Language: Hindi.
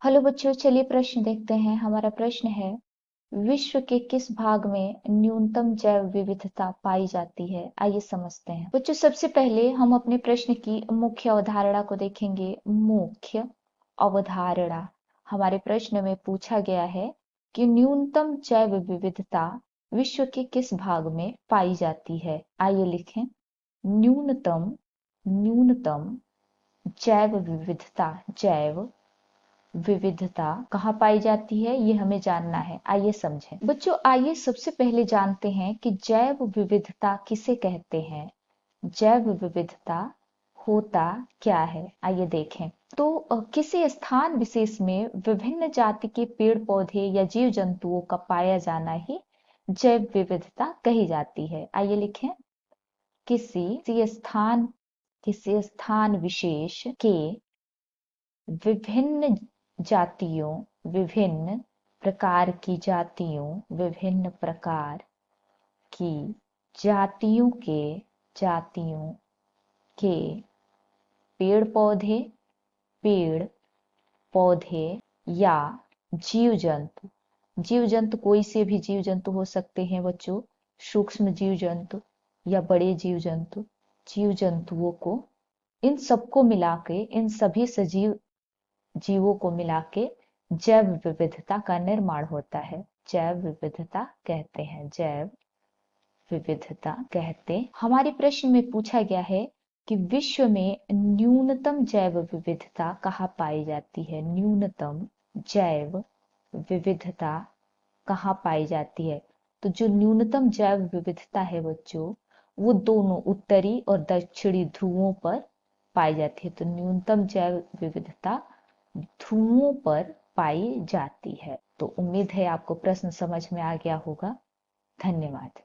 हेलो बच्चों, चलिए प्रश्न देखते हैं। हमारा प्रश्न है, विश्व के किस भाग में न्यूनतम जैव विविधता पाई जाती है? आइए समझते हैं। बच्चों, सबसे पहले हम अपने प्रश्न की मुख्य अवधारणा को देखेंगे। मुख्य अवधारणा, हमारे प्रश्न में पूछा गया है कि न्यूनतम जैव विविधता विश्व के किस भाग में पाई जाती है। आइए लिखें, न्यूनतम न्यूनतम जैव विविधता, जैव विविधता कहाँ पाई जाती है, ये हमें जानना है। आइए समझें। बच्चों, आइए सबसे पहले जानते हैं कि जैव विविधता किसे कहते हैं। जैव विविधता होता क्या है, आइए देखें। तो किसी स्थान विशेष में विभिन्न जाति के पेड़ पौधे या जीव जंतुओं का पाया जाना ही जैव विविधता कही जाती है। आइए लिखें, किसी स्थान विशेष के विभिन्न जातियों, विभिन्न प्रकार की जातियों, विभिन्न प्रकार की जातियों के पेड़ पौधे या जीव जंतु कोई से भी जीव जंतु हो सकते हैं बच्चों, सूक्ष्म जीव जंतु या बड़े जीव जंतुओं को, इन सबको मिला के, इन सभी सजीव जीवों को मिला के जैव विविधता का निर्माण होता है। जैव विविधता कहते हैं, जैव विविधता कहते। हमारे प्रश्न में पूछा गया है कि विश्व में न्यूनतम जैव विविधता कहाँ पाई जाती है। न्यूनतम जैव विविधता कहाँ पाई जाती है? तो जो न्यूनतम जैव विविधता है बच्चों, वो दोनों उत्तरी और दक्षिणी ध्रुवों पर पाई जाती है। तो न्यूनतम जैव विविधता ध्रुवों पर पाई जाती है। तो उम्मीद है आपको प्रश्न समझ में आ गया होगा। धन्यवाद।